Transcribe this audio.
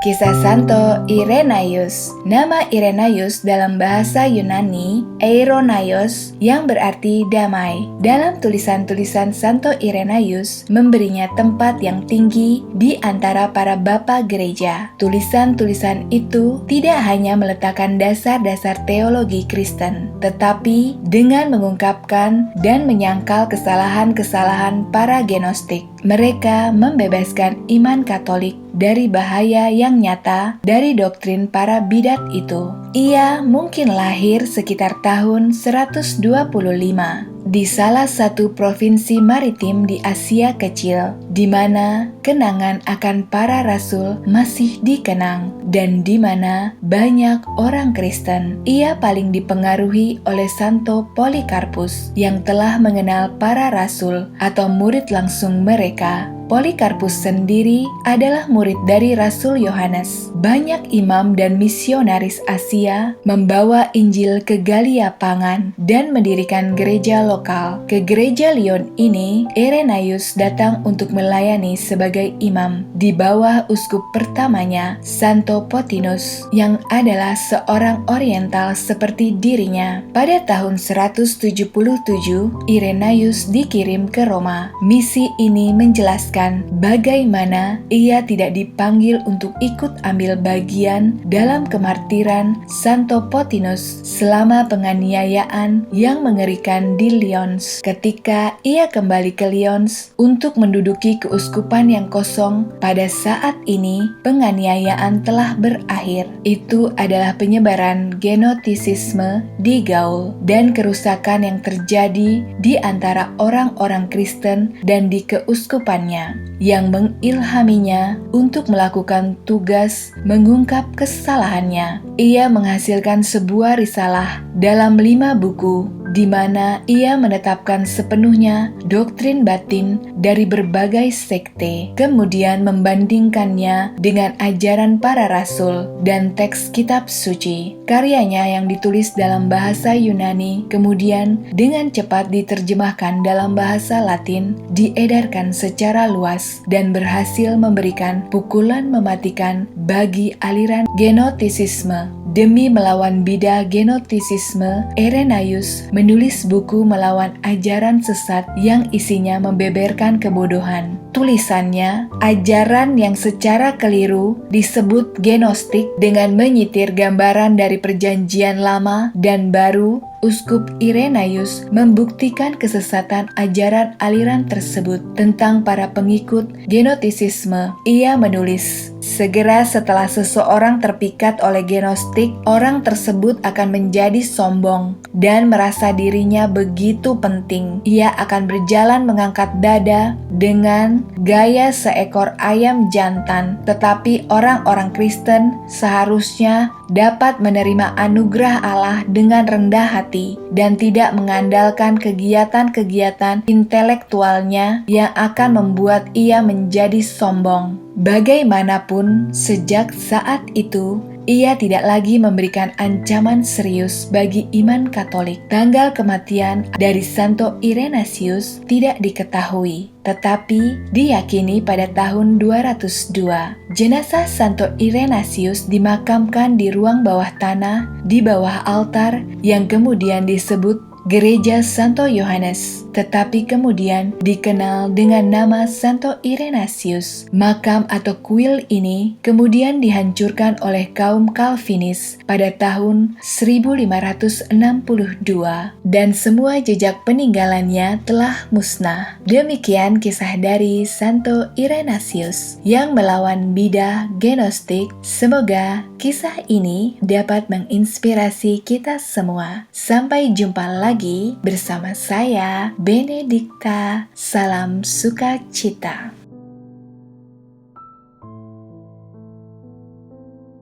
Kisah Santo Irenaeus. Nama Irenaeus dalam bahasa Yunani Eironaios yang berarti damai. Dalam tulisan-tulisan Santo Irenaeus memberinya tempat yang tinggi di antara para bapa gereja. Tulisan-tulisan itu tidak hanya meletakkan dasar-dasar teologi Kristen, tetapi dengan mengungkapkan dan menyangkal kesalahan-kesalahan para Gnostik. Mereka membebaskan iman Katolik dari bahaya yang nyata dari doktrin para bidat itu. Ia mungkin lahir sekitar tahun 125 di salah satu provinsi maritim di Asia Kecil, di mana kenangan akan para rasul masih dikenang dan di mana banyak orang Kristen. Ia paling dipengaruhi oleh Santo Polikarpus yang telah mengenal para rasul atau murid langsung mereka. Polikarpus sendiri adalah murid dari Rasul Yohanes. Banyak imam dan misionaris Asia membawa Injil ke Galia Pangan dan mendirikan gereja lokal. Ke gereja Lyon ini, Irenaeus datang untuk melayani sebagai imam di bawah uskup pertamanya, Santo Photinus, yang adalah seorang oriental seperti dirinya. Pada tahun 177, Irenaeus dikirim ke Roma. Misi ini menjelaskan bagaimana ia tidak dipanggil untuk ikut ambil bagian dalam kemartiran Santo Photinus selama penganiayaan yang mengerikan di Lyons. Ketika ia kembali ke Lyons untuk menduduki keuskupan yang kosong, pada saat ini penganiayaan telah berakhir. Itu adalah penyebaran Gnosticisme di Gaul dan kerusakan yang terjadi di antara orang-orang Kristen dan di keuskupannya, yang mengilhaminya untuk melakukan tugas mengungkap kesalahannya. Ia menghasilkan sebuah risalah dalam 5 buku di mana ia menetapkan sepenuhnya doktrin batin dari berbagai sekte, kemudian membandingkannya dengan ajaran para rasul dan teks kitab suci. Karyanya yang ditulis dalam bahasa Yunani kemudian dengan cepat diterjemahkan dalam bahasa Latin, diedarkan secara luas dan berhasil memberikan pukulan mematikan bagi aliran Gnosticisme. Demi melawan bidah Gnosticisme, Irenaeus menulis buku melawan ajaran sesat yang isinya membeberkan kebodohan. Tulisannya, ajaran yang secara keliru disebut Gnostik dengan menyitir gambaran dari Perjanjian Lama dan Baru. Uskup Irenaeus membuktikan kesesatan ajaran aliran tersebut tentang para pengikut Gnosticisme. Ia menulis, segera setelah seseorang terpikat oleh Gnostik, orang tersebut akan menjadi sombong dan merasa dirinya begitu penting. Ia akan berjalan mengangkat dada dengan gaya seekor ayam jantan. Tetapi orang-orang Kristen seharusnya dapat menerima anugerah Allah dengan rendah hati dan tidak mengandalkan kegiatan-kegiatan intelektualnya yang akan membuat ia menjadi sombong. Bagaimanapun, sejak saat itu, ia tidak lagi memberikan ancaman serius bagi iman Katolik. Tanggal kematian dari Santo Irenaeus tidak diketahui, tetapi diyakini pada tahun 202. Jenazah Santo Irenaeus dimakamkan di ruang bawah tanah di bawah altar yang kemudian disebut Gereja Santo Yohanes, tetapi kemudian dikenal dengan nama Santo Irenaeus. Makam atau kuil ini kemudian dihancurkan oleh kaum Calvinis pada tahun 1562 dan semua jejak peninggalannya telah musnah. Demikian kisah dari Santo Irenaeus yang melawan bidah Gnostik. Semoga kisah ini dapat menginspirasi kita semua. Sampai jumpa lagi bersama saya, Benedikta. Salam sukacita.